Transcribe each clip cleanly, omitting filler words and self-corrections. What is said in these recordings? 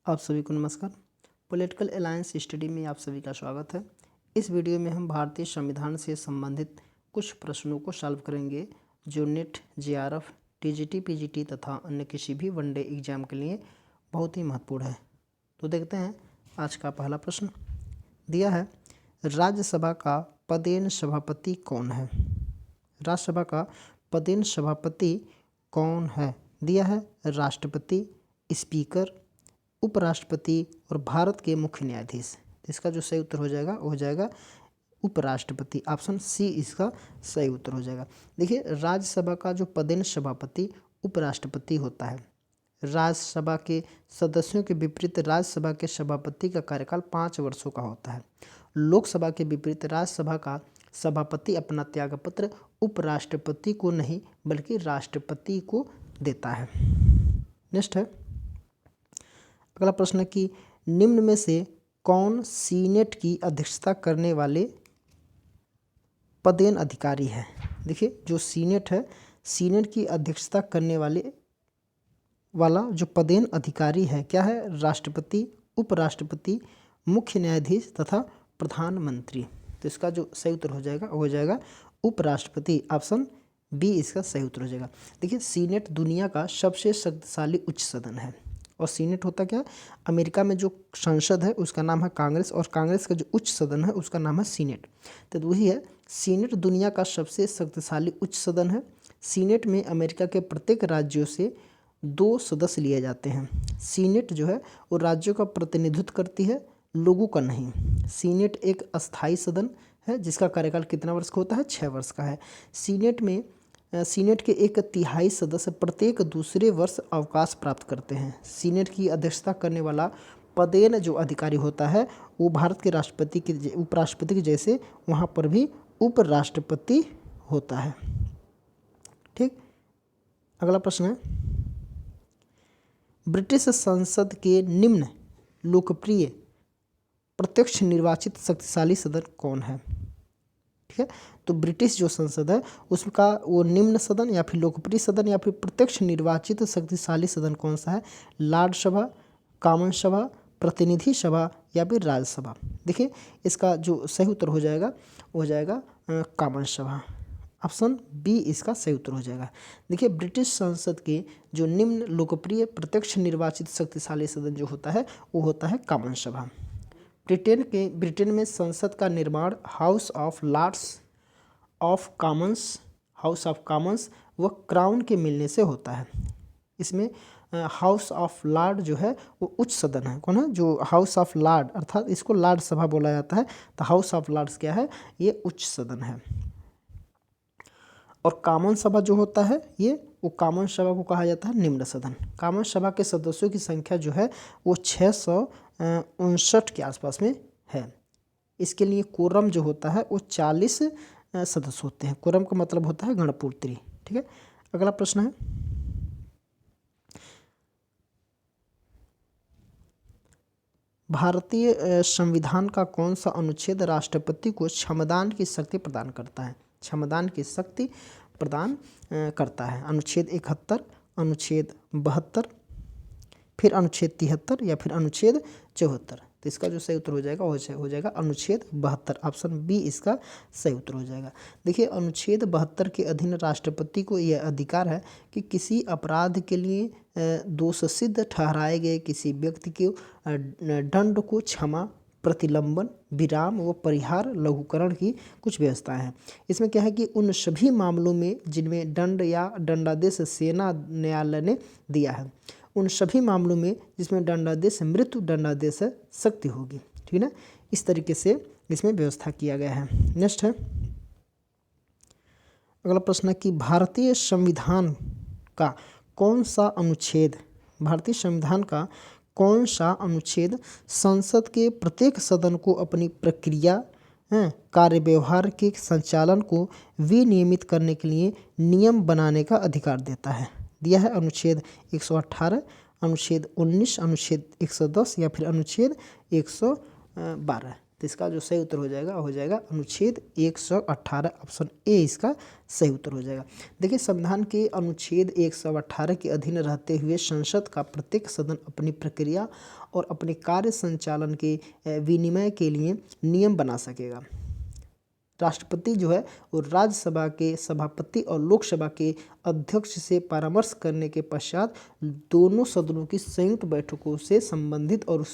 आप सभी को नमस्कार। पॉलिटिकल अलायंस स्टडी में आप सभी का स्वागत है। इस वीडियो में हम भारतीय संविधान से संबंधित कुछ प्रश्नों को सॉल्व करेंगे जो नेट, जेआरएफ, टीजीटी, पीजीटी तथा अन्य किसी भी वनडे एग्जाम के लिए बहुत ही महत्वपूर्ण है। तो देखते हैं आज का पहला प्रश्न दिया है, राज्यसभा का पदेन सभापति कौन है? राज्यसभा का पदेन सभापति कौन है? दिया है राष्ट्रपति, स्पीकर, उपराष्ट्रपति और भारत के मुख्य न्यायाधीश। इसका जो सही उत्तर हो जाएगा वो हो जाएगा उपराष्ट्रपति। ऑप्शन सी इसका सही उत्तर हो जाएगा। देखिए, राज्यसभा का जो पदेन सभापति उपराष्ट्रपति होता है। राज्यसभा के सदस्यों के विपरीत राज्यसभा के सभापति का कार्यकाल 5 वर्षों का होता है। लोकसभा के विपरीत राज्यसभा का सभापति अपना त्यागपत्र उपराष्ट्रपति को नहीं बल्कि राष्ट्रपति को देता है। नेक्स्ट है अगला प्रश्न कि निम्न में से कौन सीनेट की अध्यक्षता करने वाले पदेन अधिकारी है? देखिए, जो सीनेट है, सीनेट की अध्यक्षता करने वाला जो पदेन अधिकारी है क्या है? राष्ट्रपति, उपराष्ट्रपति, मुख्य न्यायाधीश तथा प्रधानमंत्री। तो इसका जो सही उत्तर हो जाएगा वो हो जाएगा उपराष्ट्रपति। ऑप्शन बी इसका सही उत्तर हो जाएगा। देखिए, सीनेट दुनिया का सबसे शक्तिशाली उच्च सदन है। और सीनेट होता क्या? अमेरिका में जो संसद है उसका नाम है कांग्रेस, और कांग्रेस का जो उच्च सदन है उसका नाम है सीनेट। तो वही है, सीनेट दुनिया का सबसे शक्तिशाली उच्च सदन है। सीनेट में अमेरिका के प्रत्येक राज्यों से 2 सदस्य लिए जाते हैं। सीनेट जो है वो राज्यों का प्रतिनिधित्व करती है, लोगों का नहीं। सीनेट एक अस्थायी सदन है जिसका कार्यकाल कितना वर्ष का होता है? 6 वर्ष का है। सीनेट के 1/3 सदस्य प्रत्येक दूसरे वर्ष अवकाश प्राप्त करते हैं। सीनेट की अध्यक्षता करने वाला पदेन जो अधिकारी होता है वो भारत के राष्ट्रपति के उपराष्ट्रपति के जैसे वहाँ पर भी उपराष्ट्रपति होता है। ठीक, अगला प्रश्न है, ब्रिटिश संसद के निम्न लोकप्रिय प्रत्यक्ष निर्वाचित शक्तिशाली सदन कौन है? ठीक है, तो ब्रिटिश जो संसद है उसका वो निम्न सदन या फिर लोकप्रिय सदन या फिर प्रत्यक्ष निर्वाचित शक्तिशाली सदन कौन सा है? लॉर्ड सभा, कॉमन सभा, प्रतिनिधि सभा या फिर राज्यसभा। देखिए, इसका जो सही उत्तर हो जाएगा वो हो जाएगा कॉमन सभा। ऑप्शन बी इसका सही उत्तर हो जाएगा। देखिए, ब्रिटिश संसद के जो निम्न लोकप्रिय प्रत्यक्ष निर्वाचित शक्तिशाली सदन जो होता है वो होता है कॉमन सभा। ब्रिटेन में संसद का निर्माण हाउस ऑफ कॉमन्स व क्राउन के मिलने से होता है। इसमें हाउस ऑफ लॉर्ड जो है वो उच्च सदन है। कौन है? जो हाउस ऑफ लॉर्ड, अर्थात इसको लॉर्ड सभा बोला जाता है। तो हाउस ऑफ लॉर्ड्स क्या है? ये उच्च सदन है। और कॉमन सभा जो होता है वो कॉमन सभा को कहा जाता है निम्न सदन। कॉमन सभा के सदस्यों की संख्या जो है वो 659 के आसपास में है। इसके लिए कोरम जो होता है वो 40 सदस्य होते हैं। कोरम का मतलब होता है गणपूर्ति। ठीक है, अगला प्रश्न है, भारतीय संविधान का कौन सा अनुच्छेद राष्ट्रपति को क्षमदान की शक्ति प्रदान करता है? क्षमदान की शक्ति प्रदान करता है। अनुच्छेद 71, अनुच्छेद 72, फिर अनुच्छेद 73 या फिर अनुच्छेद 74। तो इसका जो सही उत्तर हो जाएगा वो हो जाएगा अनुच्छेद 72। ऑप्शन बी इसका सही उत्तर हो जाएगा। देखिए, अनुच्छेद 72 के अधीन राष्ट्रपति को यह अधिकार है कि किसी अपराध के लिए दोष सिद्ध ठहराए गए किसी व्यक्ति के दंड को क्षमा, प्रतिलंबन, विराम व परिहार, लघुकरण की कुछ व्यवस्थाएं हैं। इसमें क्या है कि उन सभी मामलों में जिनमें दंड या दंडादेश सेना न्यायालय ने दिया है, उन सभी मामलों में जिसमें दंडादेश मृत्यु दंडादेश है, सख्ती होगी। ठीक है ना, इस तरीके से इसमें व्यवस्था किया गया है। नेक्स्ट है अगला प्रश्न है कि भारतीय संविधान का कौन सा अनुच्छेद संसद के प्रत्येक सदन को अपनी प्रक्रिया, कार्य व्यवहार के संचालन को विनियमित करने के लिए नियम बनाने का अधिकार देता है? दिया है अनुच्छेद 118, अनुच्छेद 19, अनुच्छेद 110 या फिर अनुच्छेद 112। तो इसका जो सही उत्तर हो जाएगा अनुच्छेद 118, ऑप्शन ए इसका सही उत्तर हो जाएगा। देखिए, संविधान के अनुच्छेद 118 के अधीन रहते हुए संसद का प्रत्येक सदन अपनी प्रक्रिया और अपने कार्य संचालन के विनिमय के लिए नियम बना सकेगा। राष्ट्रपति जो है वो राज्यसभा के सभापति और लोकसभा के अध्यक्ष से परामर्श करने के पश्चात दोनों सदनों की संयुक्त बैठकों से संबंधित और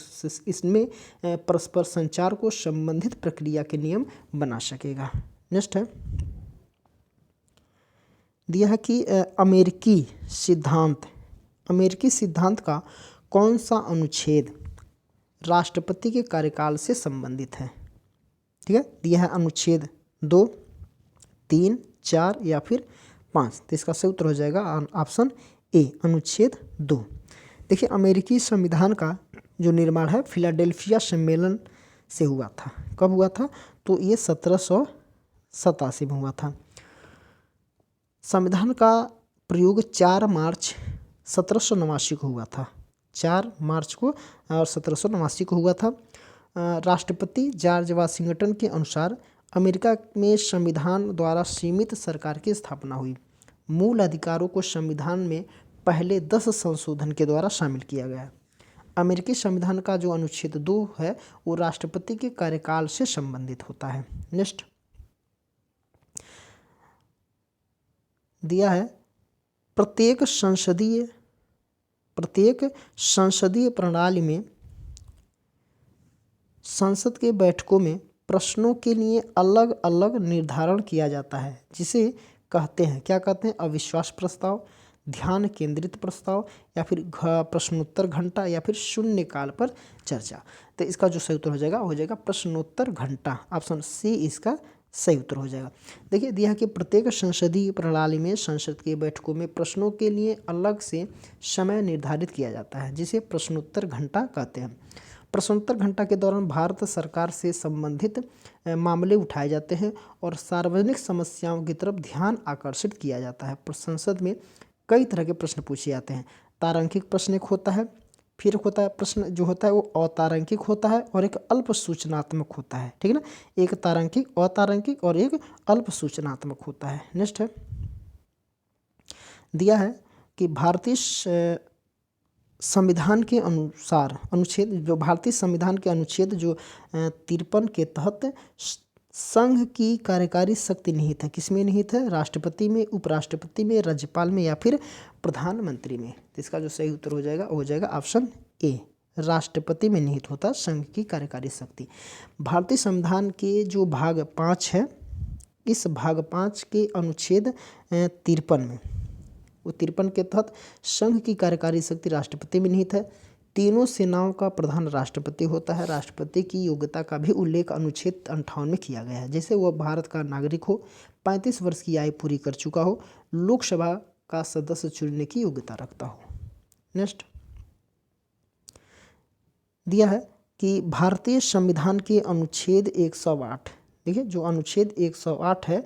इसमें परस्पर संचार को संबंधित प्रक्रिया के नियम बना सकेगा। नेक्स्ट है, दिया है कि अमेरिकी सिद्धांत का कौन सा अनुच्छेद राष्ट्रपति के कार्यकाल से संबंधित है। ठीक है, दिया है अनुच्छेद 2, 3, 4 या फिर 5। तो इसका सही उत्तर हो जाएगा ऑप्शन ए, अनुच्छेद 2। देखिए, अमेरिकी संविधान का जो निर्माण है फिलाडेल्फिया सम्मेलन से हुआ था। कब हुआ था? तो ये 1787 में हुआ था। संविधान का प्रयोग 4 मार्च 1789 को हुआ था। 4 मार्च को और 1789 को हुआ था। राष्ट्रपति जॉर्ज वाशिंगटन के अनुसार अमेरिका में संविधान द्वारा सीमित सरकार की स्थापना हुई। मूल अधिकारों को संविधान में पहले 10 संशोधन के द्वारा शामिल किया गया। अमेरिकी संविधान का जो अनुच्छेद 2 है वो राष्ट्रपति के कार्यकाल से संबंधित होता है। नेक्स्ट दिया है, प्रत्येक संसदीय प्रणाली में संसद के बैठकों में प्रश्नों के लिए अलग अलग निर्धारण किया जाता है, जिसे कहते हैं, क्या कहते हैं? अविश्वास प्रस्ताव, ध्यान केंद्रित प्रस्ताव या फिर प्रश्नोत्तर घंटा या फिर शून्यकाल पर चर्चा। तो इसका जो सही उत्तर हो जाएगा प्रश्नोत्तर घंटा, ऑप्शन सी इसका सही उत्तर हो जाएगा। देखिए, दिया है कि प्रत्येक संसदीय प्रणाली में संसद के बैठकों में प्रश्नों के लिए अलग से समय निर्धारित किया जाता है, जिसे प्रश्नोत्तर घंटा कहते हैं। प्रश्नोत्तर घंटा के दौरान भारत सरकार से संबंधित मामले उठाए जाते हैं और सार्वजनिक समस्याओं की तरफ ध्यान आकर्षित किया जाता है। संसद में कई तरह के प्रश्न पूछे जाते हैं। तारांकिक प्रश्न एक होता है, फिर होता है प्रश्न जो होता है वो अतारांकिक होता है और एक अल्प सूचनात्मक होता है। ठीक है ना, एक तारांकिक, अतारांकिक और एक अल्प सूचनात्मक होता है। नेक्स्ट है, दिया है कि भारतीय संविधान के अनुसार भारतीय संविधान के अनुच्छेद जो 53 के तहत संघ की कार्यकारी शक्ति निहित है। किसमें निहित है? राष्ट्रपति में, उपराष्ट्रपति में, राज्यपाल में या फिर प्रधानमंत्री में। तो इसका जो सही उत्तर हो जाएगा ऑप्शन ए, राष्ट्रपति में निहित होता संघ की कार्यकारी शक्ति। भारतीय संविधान के जो भाग 5 है, इस भाग 5 के अनुच्छेद 53 में, वो 53 के तहत संघ की कार्यकारी शक्ति राष्ट्रपति में निहित है। तीनों सेनाओं का प्रधान राष्ट्रपति होता है। राष्ट्रपति की योग्यता का भी उल्लेख अनुच्छेद 58 में किया गया है, जैसे वह भारत का नागरिक हो, 35 वर्ष की आयु पूरी कर चुका हो, लोकसभा का सदस्य चुनने की योग्यता रखता हो। नेक्स्ट दिया है कि भारतीय संविधान के अनुच्छेद 108, देखिए जो अनुच्छेद 108 है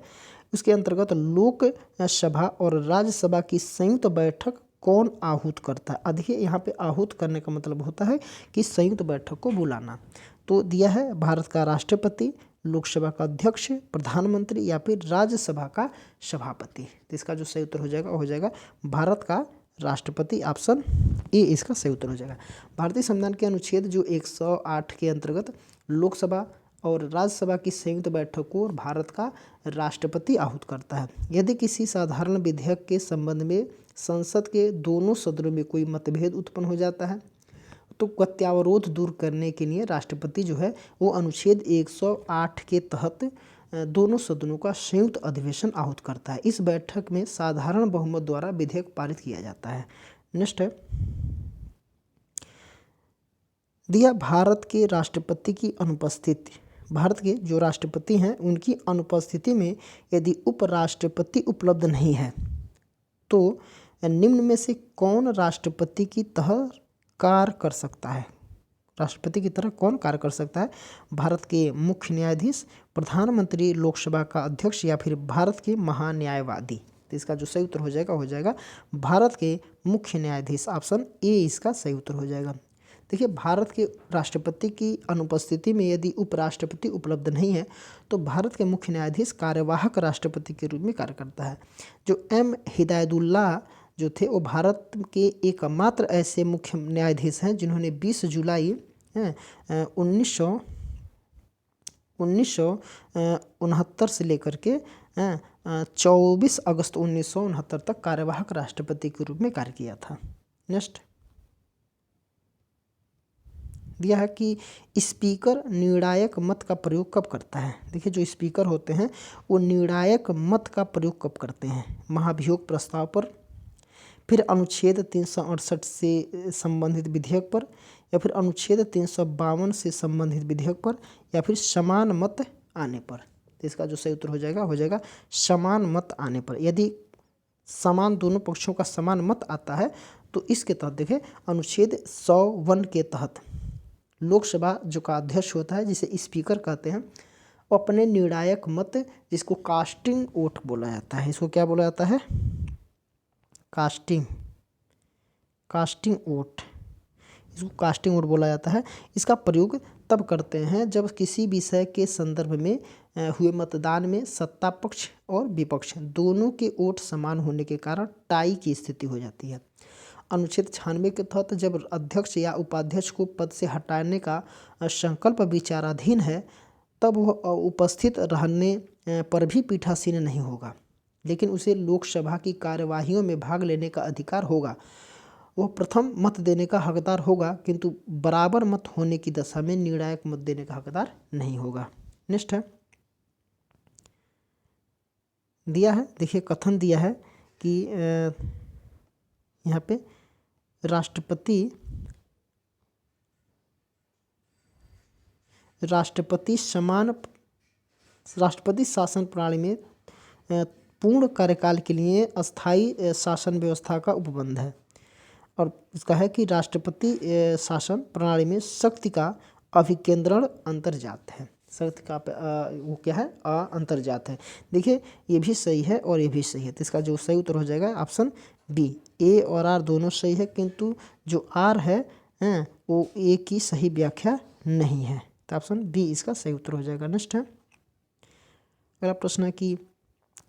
उसके अंतर्गत लोकसभा और राज्यसभा की संयुक्त बैठक कौन आहूत करता है? देखिए यहाँ पे आहूत करने का मतलब होता है कि संयुक्त बैठक को बुलाना। तो दिया है भारत का राष्ट्रपति, लोकसभा का अध्यक्ष, प्रधानमंत्री या फिर राज्यसभा का सभापति। तो इसका जो सही उत्तर हो जाएगा भारत का राष्ट्रपति, ऑप्शन ए इसका सही उत्तर हो जाएगा। भारतीय संविधान के अनुच्छेद जो 108 के अंतर्गत लोकसभा और राज्यसभा की संयुक्त बैठक को भारत का राष्ट्रपति आहूत करता है। यदि किसी साधारण विधेयक के संबंध में संसद के दोनों सदनों में कोई मतभेद उत्पन्न हो जाता है तो प्रत्यावरोध दूर करने के लिए राष्ट्रपति जो है वो अनुच्छेद 108 के तहत दोनों सदनों का संयुक्त अधिवेशन आहूत करता है। इस बैठक में साधारण बहुमत द्वारा विधेयक पारित किया जाता है। नेक्स्ट है, दिया भारत के राष्ट्रपति की अनुपस्थिति, भारत के जो राष्ट्रपति हैं उनकी अनुपस्थिति में यदि उपराष्ट्रपति उपलब्ध नहीं है तो निम्न में से कौन राष्ट्रपति की तरह कार्य कर सकता है? राष्ट्रपति की तरह कौन कार्य कर सकता है? भारत के मुख्य न्यायाधीश, प्रधानमंत्री, लोकसभा का अध्यक्ष या फिर भारत के महान्यायवादी। तो इसका जो सही उत्तर हो जाएगा भारत के मुख्य न्यायाधीश, ऑप्शन ए इसका सही उत्तर हो जाएगा। देखिए, भारत के राष्ट्रपति की अनुपस्थिति में यदि उपराष्ट्रपति उपलब्ध नहीं है तो भारत के मुख्य न्यायाधीश कार्यवाहक राष्ट्रपति के रूप में कार्य करता है। जो एम हिदायतुल्लाह जो थे वो भारत के एकमात्र ऐसे मुख्य न्यायाधीश हैं जिन्होंने 20 जुलाई 1969 से लेकर के 24 अगस्त 1969 तक कार्यवाहक राष्ट्रपति के रूप में कार्य किया था। नेक्स्ट दिया है कि स्पीकर निर्णायक मत का प्रयोग कब करता है। देखिए, जो स्पीकर होते हैं वो निर्णायक मत का प्रयोग कब करते हैं? महाभियोग प्रस्ताव पर, फिर अनुच्छेद 368 से संबंधित विधेयक पर, या फिर अनुच्छेद 352 से संबंधित विधेयक पर, या फिर समान मत आने पर। तो इसका जो सही उत्तर हो जाएगा समान मत आने पर। यदि समान दोनों पक्षों का समान मत आता है तो इसके तहत देखिए अनुच्छेद 101 के तहत लोकसभा जो का अध्यक्ष होता है जिसे स्पीकर कहते हैं वो अपने निर्णायक मत, जिसको कास्टिंग वोट बोला जाता है, इसको क्या बोला जाता है? कास्टिंग वोट, इसको कास्टिंग वोट बोला जाता है। इसका प्रयोग तब करते हैं जब किसी विषय के संदर्भ में हुए मतदान में सत्ता पक्ष और विपक्ष दोनों के वोट समान होने के कारण टाई की स्थिति हो जाती है। अनुच्छेद 96 के तहत जब अध्यक्ष या उपाध्यक्ष को पद से हटाने का संकल्प विचाराधीन है तब वह उपस्थित रहने पर भी पीठासीन नहीं होगा, लेकिन उसे लोकसभा की कार्यवाहियों में भाग लेने का अधिकार होगा। वह प्रथम मत देने का हकदार होगा, किंतु बराबर मत होने की दशा में निर्णायक मत देने का हकदार नहीं होगा। नेक्स्ट है, दिया है, देखिए कथन दिया है कि यहाँ पे राष्ट्रपति शासन प्रणाली में पूर्ण कार्यकाल के लिए अस्थायी शासन व्यवस्था का उपबंध है। और इसका है कि राष्ट्रपति शासन प्रणाली में शक्ति का अभिकेंद्रण अंतर्जात है। शक्ति का वो क्या है? अंतर्जात है। देखिए, ये भी सही है और ये भी सही है, तो इसका जो सही उत्तर हो जाएगा ऑप्शन बी। ए और आर दोनों सही है, किंतु जो आर है वो ए की सही व्याख्या नहीं है, तो ऑप्शन बी इसका सही उत्तर हो जाएगा। नेक्स्ट है, अगला प्रश्न है कि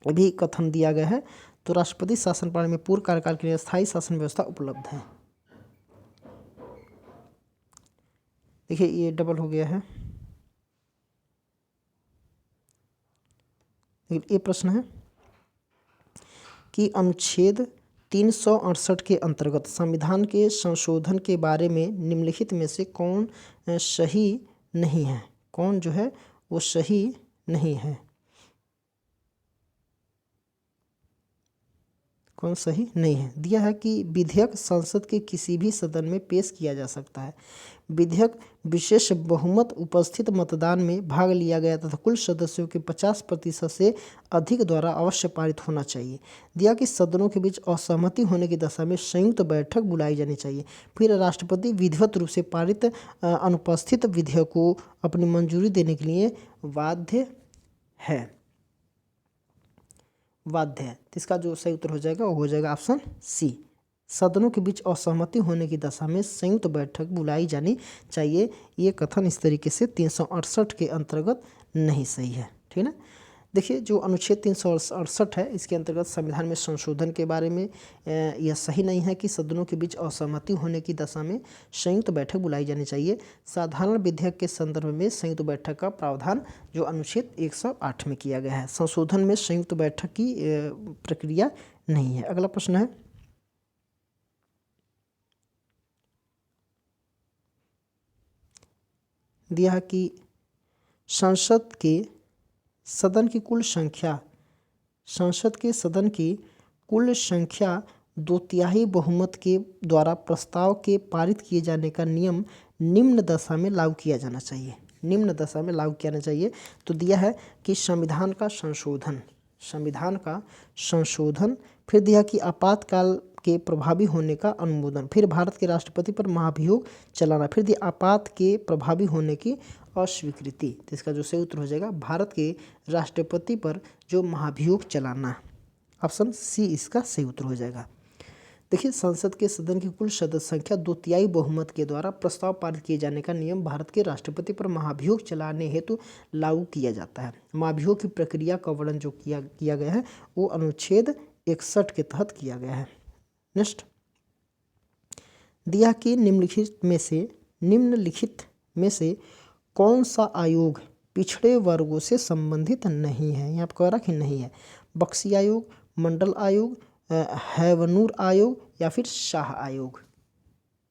अभी कथन दिया गया है तो राष्ट्रपति शासन प्रणाली में पूर्ण कार्यकाल के लिए स्थायी शासन व्यवस्था उपलब्ध है। देखिए, ये डबल हो गया है, लेकिन ये प्रश्न है कि अनुच्छेद 368 के अंतर्गत संविधान के संशोधन के बारे में निम्नलिखित में से कौन सही नहीं है? कौन जो है वो सही नहीं है? कौन सही नहीं है? दिया है कि विधेयक संसद के किसी भी सदन में पेश किया जा सकता है। विधेयक विशेष बहुमत उपस्थित मतदान में भाग लिया गया तथा कुल सदस्यों के 50% से अधिक द्वारा अवश्य पारित होना चाहिए। दिया कि सदनों के बीच असहमति होने की दशा में संयुक्त बैठक बुलाई जानी चाहिए। फिर राष्ट्रपति विधिवत रूप से पारित अनुपस्थित विधेयक को अपनी मंजूरी देने के लिए बाध्य है। तो इसका जो सही उत्तर हो जाएगा वो हो जाएगा ऑप्शन सी। सदनों के बीच असहमति होने की दशा में संयुक्त बैठक बुलाई जानी चाहिए। ये कथन इस तरीके से 368 के अंतर्गत नहीं सही है। ठीक है ना। देखिए, जो अनुच्छेद 368 है इसके अंतर्गत संविधान में संशोधन के बारे में यह सही नहीं है कि सदनों के बीच असहमति होने की दशा में संयुक्त बैठक बुलाई जानी चाहिए। साधारण विधेयक के संदर्भ में संयुक्त बैठक का प्रावधान जो अनुच्छेद 108 में किया गया है। संशोधन में संयुक्त बैठक की प्रक्रिया नहीं है। अगला प्रश्न है, दिया है कि संसद के सदन की कुल संख्या 2/3 बहुमत के द्वारा प्रस्ताव के पारित किए जाने का नियम निम्न दशा में लागू किया जाना चाहिए। तो दिया है कि संविधान का संशोधन, फिर दिया कि आपातकाल के प्रभावी होने का अनुमोदन, फिर भारत के राष्ट्रपति पर महाभियोग चलाना, फिर दिया आपात के प्रभावी होने की अस्वीकृति। तो इसका जो सही उत्तर हो जाएगा भारत के राष्ट्रपति पर जो महाभियोग चलाना, ऑप्शन सी इसका सही उत्तर हो जाएगा। देखिए, संसद के सदन की कुल सदस्य संख्या 2/3 बहुमत के द्वारा प्रस्ताव पारित किए जाने का नियम भारत के राष्ट्रपति पर महाभियोग चलाने हेतु लागू किया जाता है। महाभियोग की प्रक्रिया का वर्णन जो किया गया है वो अनुच्छेद 61 के तहत किया गया है। नेक्स्ट दिया कि निम्नलिखित में से कौन सा आयोग पिछड़े वर्गों से संबंधित नहीं है। यहाँ पर कह रहा कि नहीं है। बख्शी आयोग, मंडल आयोग, हैवनूर आयोग या फिर शाह आयोग।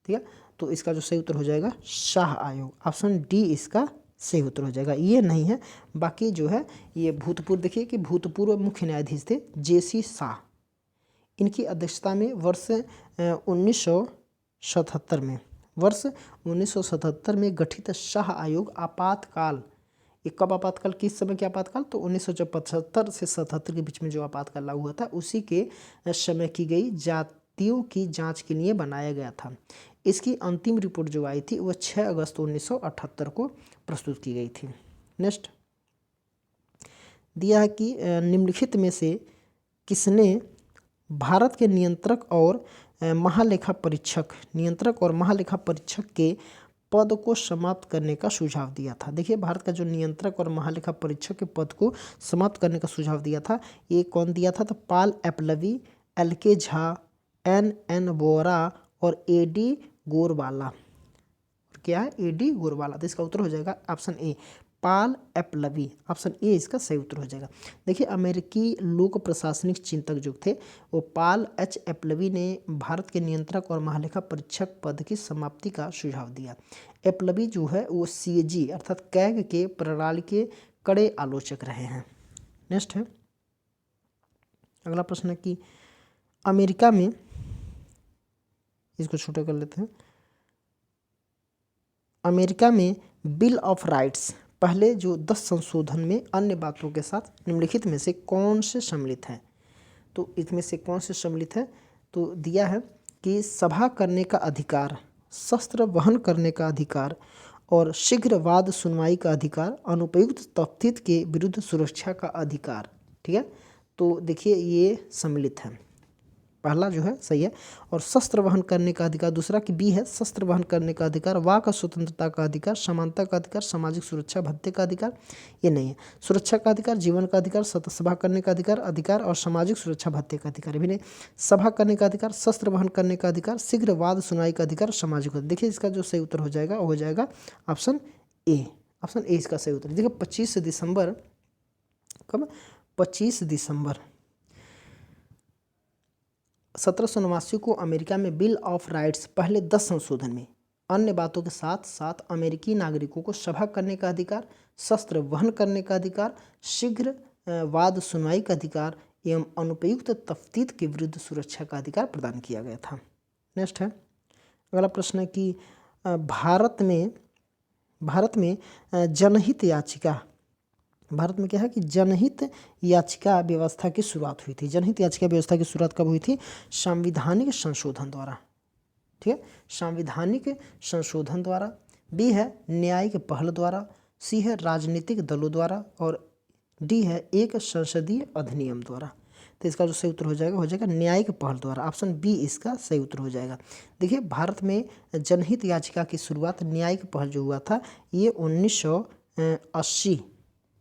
ठीक है, तो इसका जो सही उत्तर हो जाएगा शाह आयोग। ऑप्शन डी इसका सही उत्तर हो जाएगा। ये नहीं है, बाकी जो है ये भूतपूर्व, देखिए कि भूतपूर्व मुख्य न्यायाधीश थे JC शाह। इनकी अध्यक्षता में वर्ष 1977 में गठित शाह आयोग आपातकाल, ये कब आपातकाल, किस समय के आपातकाल, तो 1975 से 77 के बीच में जो आपातकाल लागू हुआ था उसी के समय की गई जातियों की जांच के लिए बनाया गया था। इसकी अंतिम रिपोर्ट जो आई थी वह 6 अगस्त 1978 को प्रस्तुत की गई थी। नेक्स्ट दिया है कि निम्नलिखित में से किसने भारत के नियंत्रक और महालेखा परीक्षक के पद को समाप्त करने का सुझाव दिया था। देखिए, भारत का जो नियंत्रक और महालेखा परीक्षक के पद को समाप्त करने का सुझाव दिया था, ये कौन दिया था, तो पाल एपलवी, LK झा, NN वोरा और AD गोरवाला। क्या है, AD गोरवाला। तो इसका उत्तर हो जाएगा option A, Pal एपलवी। Option A इसका सही उत्तर हो जाएगा। देखिए, अमेरिकी लोक प्रशासनिक चिंतक जो थे वो पाल H एपलवी ने भारत के नियंत्रक और महालेखा परीक्षक पद की समाप्ति का सुझाव दिया। एपलवी जो है वो CAG अर्थात कैग के प्रणाली के कड़े आलोचक रहे हैं। नेक्स्ट है अगला प्रश्न है कि अमेरिका में, इसको छोटा कर लेते हैं, अमेरिका में बिल ऑफ राइट्स पहले जो 10 संशोधन में अन्य बातों के साथ निम्नलिखित में से कौन से सम्मिलित है। तो इसमें से कौन से सम्मिलित है, तो दिया है कि सभा करने का अधिकार, शस्त्र वहन करने का अधिकार और शीघ्र वाद सुनवाई का अधिकार, अनुपयुक्त तफ्तीश के विरुद्ध सुरक्षा का अधिकार। ठीक है, तो देखिए ये सम्मिलित है, पहला जो है सही है। और शस्त्र वहन करने का अधिकार, दूसरा की बी है, शस्त्र वहन करने का अधिकार, वाक स्वतंत्रता का अधिकार, समानता का अधिकार, सामाजिक सुरक्षा भत्ते का अधिकार, ये नहीं है। सुरक्षा का अधिकार, जीवन का अधिकार, सभा करने का अधिकार और सामाजिक सुरक्षा भत्ते का अधिकार भी नहीं। सभा करने का अधिकार, शस्त्र वहन करने का अधिकार, शीघ्र वाद सुनवाई का अधिकार, सामाजिक। देखिए इसका जो सही उत्तर हो जाएगा वो हो जाएगा ऑप्शन ए। ऑप्शन ए इसका सही उत्तर। देखिए 25 दिसंबर, कब, 25 दिसंबर 1789 को अमेरिका में बिल ऑफ राइट्स पहले 10 संशोधन में अन्य बातों के साथ साथ अमेरिकी नागरिकों को सभा करने का अधिकार, शस्त्र वहन करने का अधिकार, शीघ्र वाद सुनवाई का अधिकार एवं अनुपयुक्त तफ्तीश के विरुद्ध सुरक्षा का अधिकार प्रदान किया गया था। नेक्स्ट है अगला प्रश्न है कि भारत में जनहित याचिका, भारत में क्या है कि जनहित याचिका व्यवस्था की शुरुआत हुई थी। जनहित याचिका व्यवस्था की शुरुआत कब हुई थी, संवैधानिक संशोधन द्वारा। ठीक है, संवैधानिक संशोधन द्वारा। बी है न्यायिक पहल द्वारा, सी है राजनीतिक दलों द्वारा और डी है एक संसदीय अधिनियम द्वारा। तो इसका जो सही उत्तर हो जाएगा न्यायिक पहल द्वारा। ऑप्शन बी इसका सही उत्तर हो जाएगा। देखिए भारत में जनहित याचिका की शुरुआत न्यायिक पहल जो हुआ था ये 1980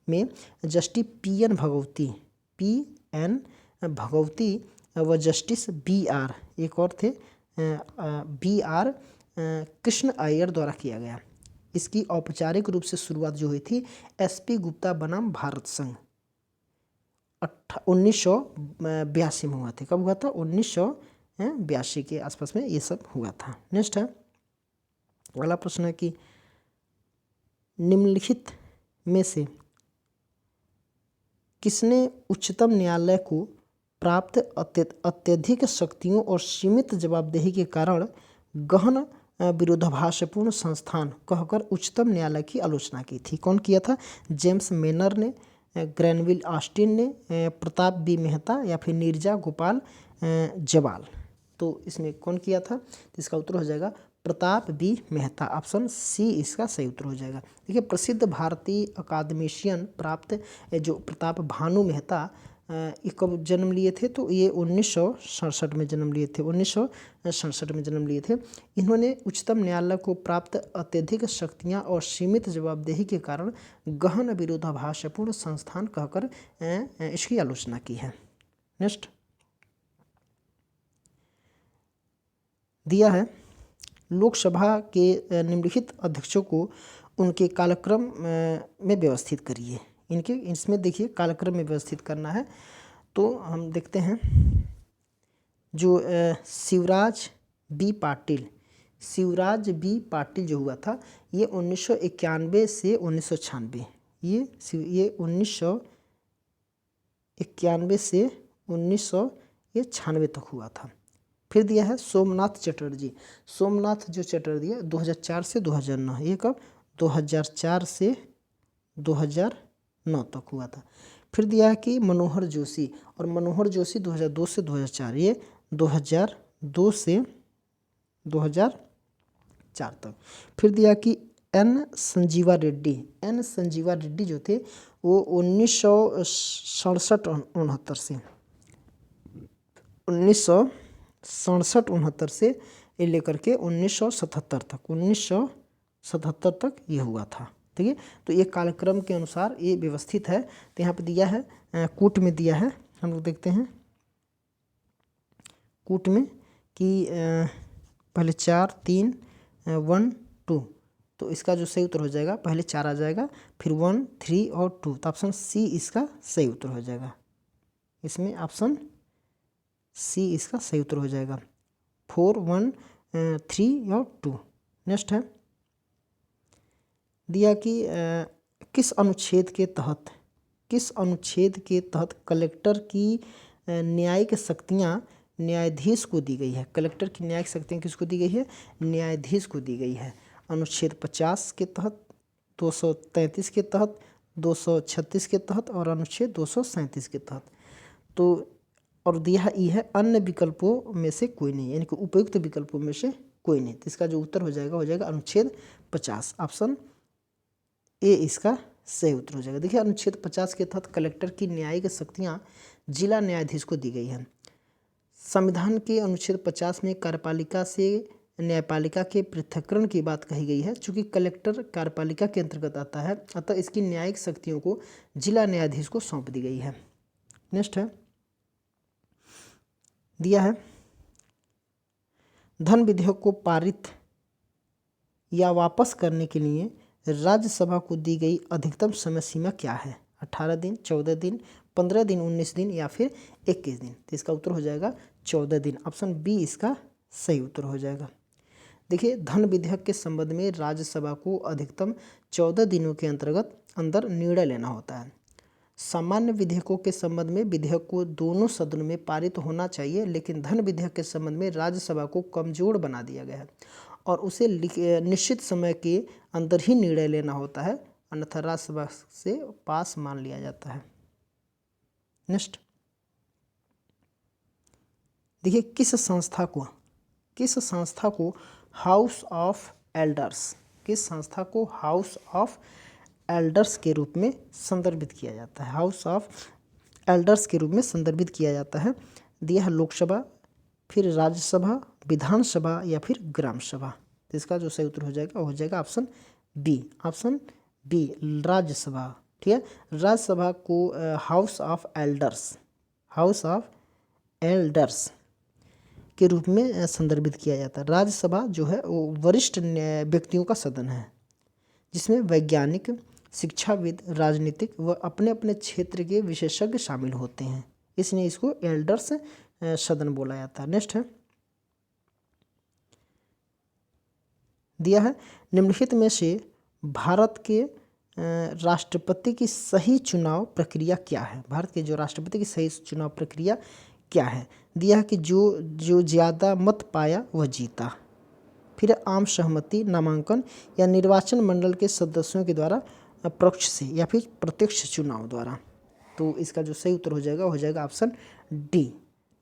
में जस्टिस PN भगवती व जस्टिस BR, एक और थे BR कृष्ण अय्यर द्वारा किया गया। इसकी औपचारिक रूप से शुरुआत जो हुई थी SP गुप्ता बनाम भारत संघ 1982 में हुआ था। कब हुआ था, 1982 के आसपास में ये सब हुआ था। नेक्स्ट है अगला प्रश्न है कि निम्नलिखित में से किसने उच्चतम न्यायालय को प्राप्त अत्यधिक शक्तियों और सीमित जवाबदेही के कारण गहन विरोधाभासपूर्ण संस्थान कहकर उच्चतम न्यायालय की आलोचना की थी। कौन किया था, जेम्स मेनर ने, ग्रैनविल ऑस्टिन ने, प्रताप B मेहता या फिर नीरजा गोपाल जवाल। तो इसमें कौन किया था, तो इसका उत्तर हो जाएगा Pratap B Mehta. Option C इसका सही उत्तर हो जाएगा। देखिए प्रसिद्ध भारतीय अकादमिशियन प्राप्त जो प्रताप भानु मेहता ये कब जन्म लिए थे, तो ये 1967 में जन्म लिए थे, 1967 में जन्म लिए थे। इन्होंने उच्चतम न्यायालय को प्राप्त अत्यधिक शक्तियां और सीमित जवाबदेही के कारण गहन विरोधाभासपूर्ण संस्थान कहकर इसकी आलोचना की है। नेक्स्ट दिया है, लोकसभा के निम्नलिखित अध्यक्षों को उनके कालक्रम में व्यवस्थित करिए। इनके इसमें देखिए कालक्रम में व्यवस्थित करना है, तो हम देखते हैं जो शिवराज बी पाटिल जो हुआ था, ये 1991 से 1996, ये 1991 से 1996 तक हुआ था। फिर दिया है सोमनाथ चटर्जी जो चटर्जी 2004 से 2009, ये कब 2004 से 2009 तक हुआ था। फिर दिया है कि मनोहर जोशी 2002 से 2004, ये 2002 से 2004 तक। फिर दिया कि एन संजीवा रेड्डी जो थे वो 1967-69 से ये लेकर के 1977 तक ये हुआ था। ठीक है, तो ये कालक्रम के अनुसार ये व्यवस्थित है। तो यहाँ पे दिया है कूट में दिया है, हम लोग देखते हैं कूट में कि पहले 4 3 1 2, तो इसका जो सही उत्तर हो जाएगा पहले 4 आ जाएगा, फिर 1 3 और 2, तो ऑप्शन सी इसका सही उत्तर हो जाएगा। इसमें ऑप्शन सी इसका सही उत्तर हो जाएगा, 4 1 3 और 2। नेक्स्ट है दिया कि किस अनुच्छेद के तहत कलेक्टर की न्यायिक शक्तियाँ न्यायाधीश को दी गई है। कलेक्टर की न्यायिक शक्तियाँ किसको दी गई है? न्यायाधीश को दी गई है। अनुच्छेद 50 के तहत, 233 के तहत, 236 के तहत और अनुच्छेद 237 के तहत। तो और दिया ई है अन्य विकल्पों में से कोई नहीं, यानी कि उपयुक्त विकल्पों में से कोई नहीं। तो इसका जो उत्तर हो जाएगा अनुच्छेद 50, ऑप्शन ए इसका सही उत्तर हो जाएगा। देखिए अनुच्छेद 50 के तहत कलेक्टर की न्यायिक शक्तियाँ जिला न्यायाधीश को दी गई है। संविधान के अनुच्छेद 50 में कार्यपालिका से न्यायपालिका के पृथक्करण की बात कही गई है। चूँकि कलेक्टर कार्यपालिका के अंतर्गत आता है, अतः इसकी न्यायिक शक्तियों को जिला न्यायाधीश को सौंप दी गई है। नेक्स्ट है दिया है धन विधेयक को पारित या वापस करने के लिए राज्यसभा को दी गई अधिकतम समय सीमा क्या है? 18 दिन, 14 दिन, 15 दिन, 19 दिन या फिर 21 दिन। तो इसका उत्तर हो जाएगा 14 दिन। ऑप्शन बी इसका सही उत्तर हो जाएगा। देखिए धन विधेयक के संबंध में राज्यसभा को अधिकतम 14 दिनों के अंदर निर्णय लेना होता है। सामान्य विधेयकों के संबंध में विधेयक को दोनों सदनों में पारित होना चाहिए, लेकिन धन विधेयक के संबंध में राज्यसभा को कमजोर बना दिया गया है और उसे निश्चित समय के अंदर ही निर्णय लेना होता है, अन्यथा राज्यसभा से पास मान लिया जाता है। नेक्स्ट देखिए किस संस्था को हाउस ऑफ एल्डर्स के रूप में संदर्भित किया जाता है। हाउस ऑफ एल्डर्स के रूप में संदर्भित किया जाता है। दिया है लोकसभा, फिर राज्यसभा, विधानसभा या फिर ग्राम सभा। तो इसका जो सही उत्तर हो जाएगा ऑप्शन बी, राज्यसभा। ठीक है, राज्यसभा को हाउस ऑफ एल्डर्स के रूप में संदर्भित किया जाता है। राज्यसभा जो है वो वरिष्ठ व्यक्तियों का सदन है, जिसमें वैज्ञानिक, शिक्षाविद, राजनीतिक व अपने अपने क्षेत्र के विशेषज्ञ शामिल होते हैं, इसलिए इसको एल्डर्स सदन बोला जाता है। नेक्स्ट है दिया है निम्नलिखित में से भारत के राष्ट्रपति की सही चुनाव प्रक्रिया क्या है? भारत के जो राष्ट्रपति की सही चुनाव प्रक्रिया क्या है? दिया है कि जो ज़्यादा मत पाया वह जीता, फिर आम सहमति, नामांकन या निर्वाचन मंडल के सदस्यों के द्वारा परोक्ष से या फिर प्रत्यक्ष चुनाव द्वारा। तो इसका जो सही उत्तर हो जाएगा ऑप्शन डी,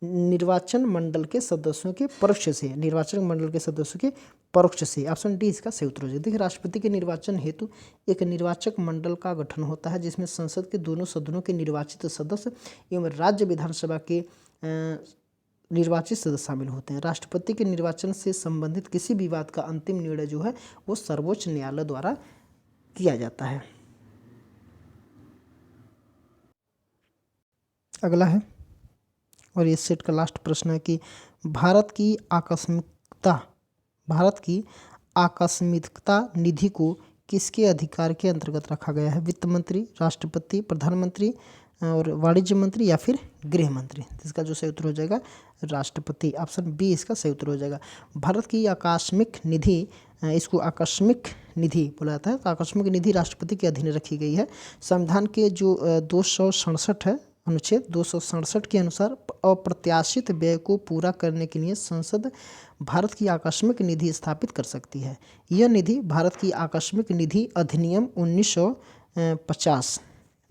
निर्वाचन मंडल के सदस्यों के परोक्ष से, निर्वाचन मंडल के सदस्यों के परोक्ष से। ऑप्शन डी इसका सही उत्तर हो जाएगा। देखिए, राष्ट्रपति के निर्वाचन हेतु एक निर्वाचक मंडल का गठन होता है, जिसमें संसद के दोनों सदनों के निर्वाचित सदस्य एवं राज्य विधानसभा के निर्वाचित सदस्य शामिल होते हैं। राष्ट्रपति के निर्वाचन से संबंधित किसी विवाद का अंतिम निर्णय जो है वो सर्वोच्च न्यायालय द्वारा किया जाता है। अगला है, और ये सेट का लास्ट प्रश्न है कि भारत की आकस्मिकता निधि को किसके अधिकार के अंतर्गत रखा गया है? वित्त मंत्री, राष्ट्रपति, प्रधानमंत्री और वाणिज्य मंत्री या फिर गृह मंत्री? इसका जो सही उत्तर हो जाएगा राष्ट्रपति। ऑप्शन बी इसका सही उत्तर हो जाएगा। भारत की आकस्मिक निधि, इसको आकस्मिक निधि बोला जाता है, तो आकस्मिक निधि राष्ट्रपति के अधीन रखी गई है। संविधान के जो 267 है, अनुच्छेद 267 के अनुसार अप्रत्याशित व्यय को पूरा करने के लिए संसद भारत की आकस्मिक निधि स्थापित कर सकती है। यह निधि भारत की आकस्मिक निधि अधिनियम 1950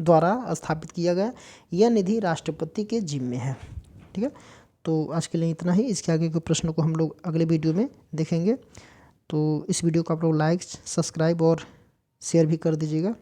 द्वारा स्थापित किया गया। यह निधि राष्ट्रपति के जिम्मे है। ठीक है, तो आज के लिए इतना ही। इसके आगे के प्रश्नों को हम लोग अगले वीडियो में देखेंगे। तो इस वीडियो को आप लोग लाइक, सब्सक्राइब और शेयर भी कर दीजिएगा।